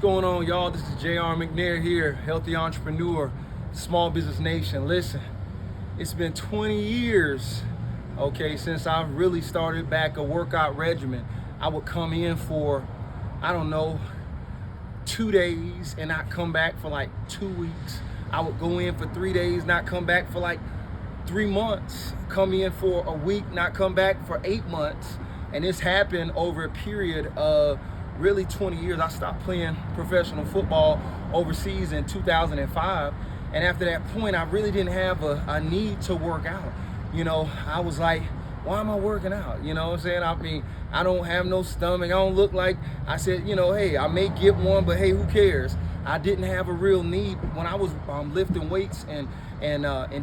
What's going on, y'all? This is McNair here, healthy entrepreneur, small business nation. Listen, it's been 20 years, okay, since I really started back a workout regimen. I would come in for, I don't know, 2 days and not come back for like 2 weeks. I would go in for 3 days, not come back for like 3 months. Come in for a week, not come back for 8 months. And this happened over a period of really 20 years. I stopped playing professional football overseas in 2005. And after that point, I really didn't have a need to work out. I was like, why am I working out? You know what I'm saying? I mean, I don't have no stomach. I don't look like, I said, hey, I may get one, but hey, who cares? I didn't have a real need. When I was lifting weights and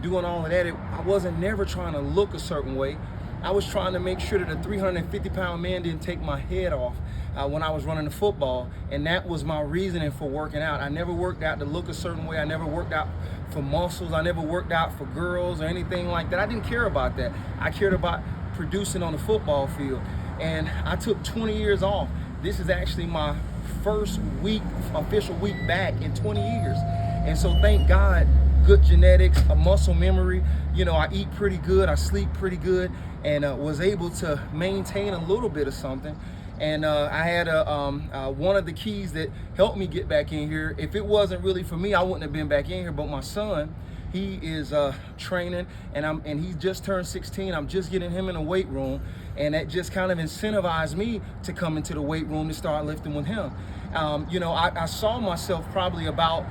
doing all of that, I wasn't never trying to look a certain way. I was trying to make sure that a 350-pound man didn't take my head off when I was running the football, and that was my reasoning for working out. I never worked out to look a certain way. I never worked out for muscles. I never worked out for girls or anything like that. I didn't care about that. I cared about producing on the football field, and I took 20 years off. This is actually my first official week back in 20 years, and so thank God. Good genetics, a muscle memory. I eat pretty good, I sleep pretty good, and was able to maintain a little bit of something. And I had one of the keys that helped me get back in here. If it wasn't really for me, I wouldn't have been back in here. But my son, he is training, and he just turned 16. I'm just getting him in a weight room, and that just kind of incentivized me to come into the weight room to start lifting with him. I saw myself probably about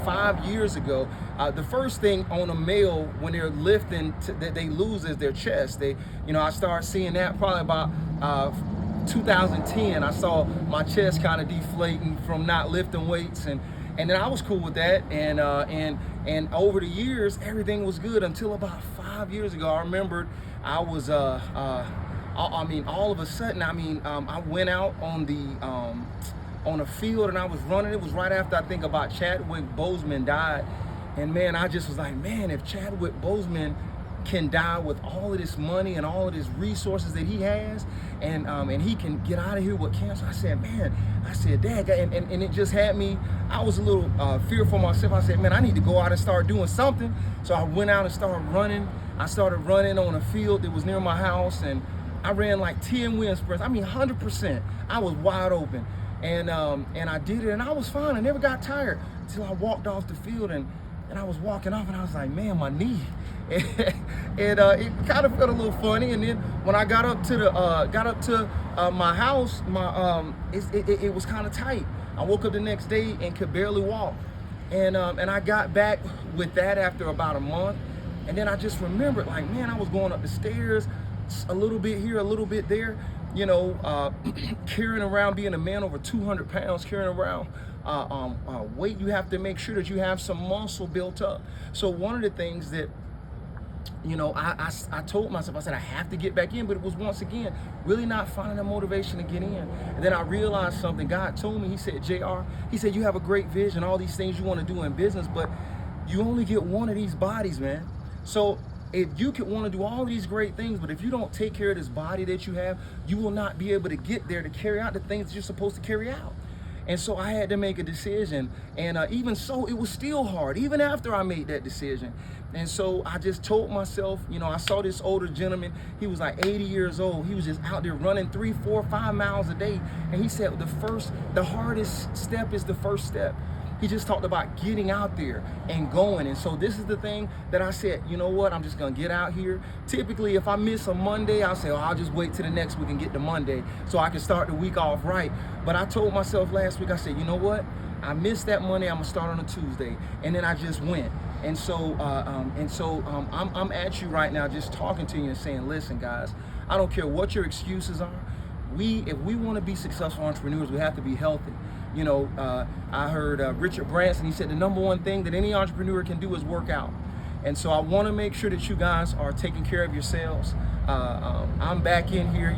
5 years ago. The first thing on a male when they're lifting that they lose is their chest. I started seeing that probably about 2010. I saw my chest kind of deflating from not lifting weights, and then I was cool with that. And over the years, everything was good until about 5 years ago. I remembered I was all of a sudden, I went out on a field and I was running. It was right after I think about Chadwick Boseman died. And man, I just was like, man, if Chadwick Boseman can die with all of this money and all of his resources that he has, and he can get out of here with cancer, I said, Dad, and it just had me, I was a little fearful myself. I said, man, I need to go out and start doing something. So I went out and started running. I started running on a field that was near my house, and I ran like 10 wind sprints. 100%. I was wide open. And I did it, and I was fine. I never got tired until I walked off the field, and I was walking off, and I was like, man, my knee. And it kind of felt a little funny. And then when I got up to my house, it was kind of tight. I woke up the next day and could barely walk. And I got back with that after about a month. And then I just remembered, like, man, I was going up the stairs a little bit here, a little bit there. Carrying around, being a man over 200 pounds, carrying around weight, you have to make sure that you have some muscle built up. So one of the things that, I told myself, I said, I have to get back in, but it was once again, really not finding the motivation to get in. And then I realized something. God told me, he said, JR, he said, you have a great vision, all these things you want to do in business, but you only get one of these bodies, man. So if you could want to do all these great things, but if you don't take care of this body that you have, you will not be able to get there to carry out the things that you're supposed to carry out. And so I had to make a decision. And even so, it was still hard, even after I made that decision. And so I just told myself, I saw this older gentleman. He was like 80 years old. He was just out there running 3, 4, 5 miles a day. And he said the hardest step is the first step. He just talked about getting out there and going. And so this is the thing that I said, you know what, I'm just gonna get out here. Typically, if I miss a Monday, I'll say, I'll just wait till the next week and get to Monday so I can start the week off right. But I told myself last week, I said, you know what, I missed that Monday, I'm gonna start on a Tuesday. And then I just went. And so I'm at you right now just talking to you and saying, listen, guys, I don't care what your excuses are. If we want to be successful entrepreneurs, we have to be healthy. I heard Richard Branson, he said the number one thing that any entrepreneur can do is work out. And so I want to make sure that you guys are taking care of yourselves. I'm back in here,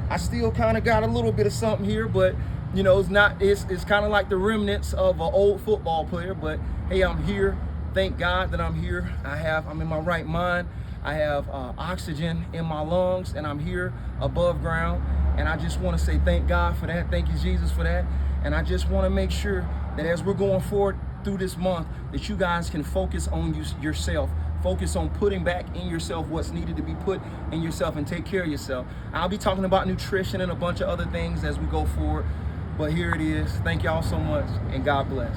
I still kind of got a little bit of something here, but it's kind of like the remnants of an old football player. But hey, I'm here. Thank God that I'm here. I'm in my right mind. I have oxygen in my lungs, and I'm here above ground. And I just want to say thank God for that. Thank you, Jesus, for that. And I just want to make sure that as we're going forward through this month, that you guys can focus on yourself. Focus on putting back in yourself what's needed to be put in yourself and take care of yourself. I'll be talking about nutrition and a bunch of other things as we go forward. But here it is. Thank y'all so much, and God bless.